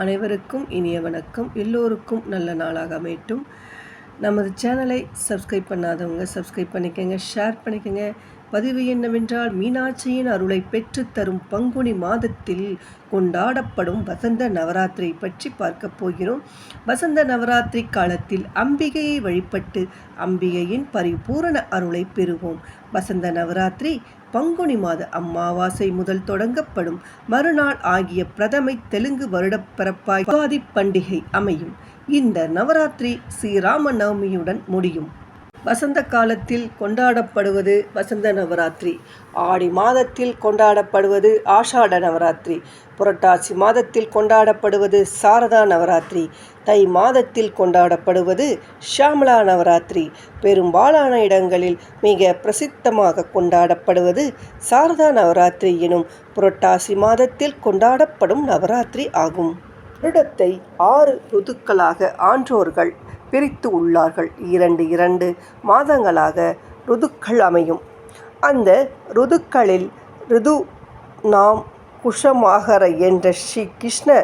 அனைவருக்கும் இனிய வணக்கம். எல்லோருக்கும் நல்ல நாளாக அமையட்டும். நமது சேனலை சப்ஸ்கிரைப் பண்ணாதவங்க சப்ஸ்கிரைப் பண்ணிக்கோங்க, ஷேர் பண்ணிக்கோங்க. பதிவு என்னவென்றால், மீனாட்சியின் அருளை பெற்றுத்தரும் பங்குனி மாதத்தில் கொண்டாடப்படும் வசந்த நவராத்திரி பற்றி பார்க்க போகிறோம். வசந்த நவராத்திரி காலத்தில் அம்பிகையை வழிபட்டு அம்பிகையின் பரிபூரண அருளை பெறுவோம். வசந்த நவராத்திரி பங்குனி மாத அமாவாசை முதல் தொடங்கப்படும் மறுநாள் ஆகிய பிரதமை தெலுங்கு வருடப்பிறப்பாய் யுகாதி பண்டிகை அமையும். இந்த நவராத்திரி ஸ்ரீராம நவமியுடன் முடியும். வசந்த காலத்தில் கொண்டாடப்படுவது வசந்த நவராத்திரி, ஆடி மாதத்தில் கொண்டாடப்படுவது ஆஷாட நவராத்திரி, புரட்டாசி மாதத்தில் கொண்டாடப்படுவது சாரதா நவராத்திரி, தை மாதத்தில் கொண்டாடப்படுவது ஷியாமலா நவராத்திரி. பெரும்பாலான இடங்களில் மிக பிரசித்தமாக கொண்டாடப்படுவது சாரதா நவராத்திரி எனும் புரட்டாசி மாதத்தில் கொண்டாடப்படும் நவராத்திரி ஆகும். வருடத்தை 6 ருதுக்களாக ஆன்றோர்கள் பிரித்து உள்ளார்கள். 2 மாதங்களாக ருதுக்கள் அமையும். அந்த ருதுக்களில் ருது நாம் குஷமாகர என்ற ஸ்ரீ கிருஷ்ண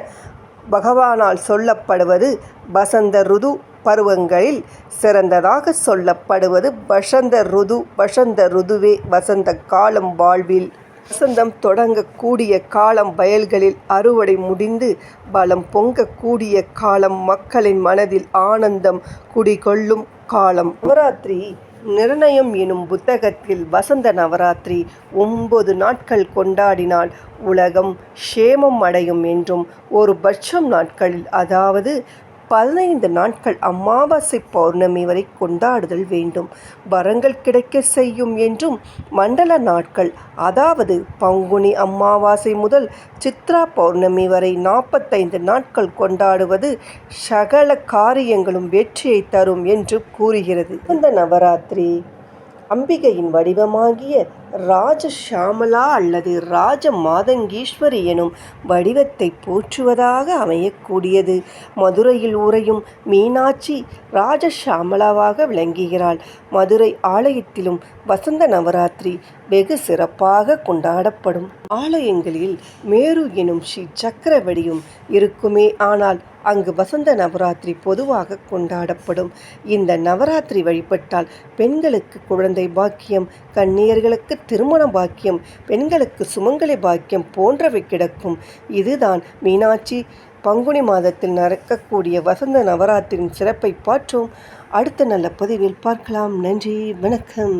பகவானால் சொல்லப்படுவது வசந்த ருது. பருவங்களில் சிறந்ததாக சொல்லப்படுவது வசந்த ருது. வசந்த ருதுவே வசந்த காலம். வாழ்வில் வசந்தம் தொடங்கக்கூடிய காலம், வயல்களில் அறுவடை முடிந்து பலம் பொங்கக்கூடிய காலம், மக்களின் மனதில் ஆனந்தம் குடிகொள்ளும் காலம். நவராத்திரி நிர்ணயம் எனும் புத்தகத்தில் வசந்த நவராத்திரி 9 நாட்கள் கொண்டாடினால் உலகம் க்ஷேமம் அடையும் என்றும், 1 நாட்களில், அதாவது 15 நாட்கள் அமாவாசை பௌர்ணமி வரை கொண்டாடுதல் வேண்டும், வரங்கள் கிடைக்க செய்யும் என்றும், மண்டல நாட்கள், அதாவது பங்குனி அமாவாசை முதல் சித்ரா பௌர்ணமி வரை 45 நாட்கள் கொண்டாடுவது சகல காரியங்களும் வெற்றியை தரும் என்று கூறுகிறது. இந்த நவராத்திரி அம்பிகையின் வடிவமாகிய ராஜ ஷியாமலா அல்லது ராஜ மாதங்கீஸ்வரி எனும் வடிவத்தை போற்றுவதாக அமையக்கூடியது. மதுரையில் உறையும் மீனாட்சி ராஜ ஷியாமலாவாக விளங்குகிறாள். மதுரை ஆலயத்திலும் வசந்த நவராத்திரி வெகு சிறப்பாக கொண்டாடப்படும். ஆலயங்களில் மேரு எனும் ஸ்ரீ சக்கர வடியும் இருக்குமே, ஆனால் அங்கு வசந்த நவராத்திரி பொதுவாக கொண்டாடப்படும். இந்த நவராத்திரி வழிபட்டால் பெண்களுக்கு குழந்தை பாக்கியம், கன்னியர்களுக்கு திருமண பாக்கியம், பெண்களுக்கு சுமங்கலி பாக்கியம் போன்றவை கிடைக்கும். இதுதான் மீனாட்சி பங்குனி மாதத்தில் நடக்கக்கூடிய வசந்த நவராத்திரியின் சிறப்பை பார்த்தோம். அடுத்த நல்ல பதிவில் பார்க்கலாம். நன்றி, வணக்கம்.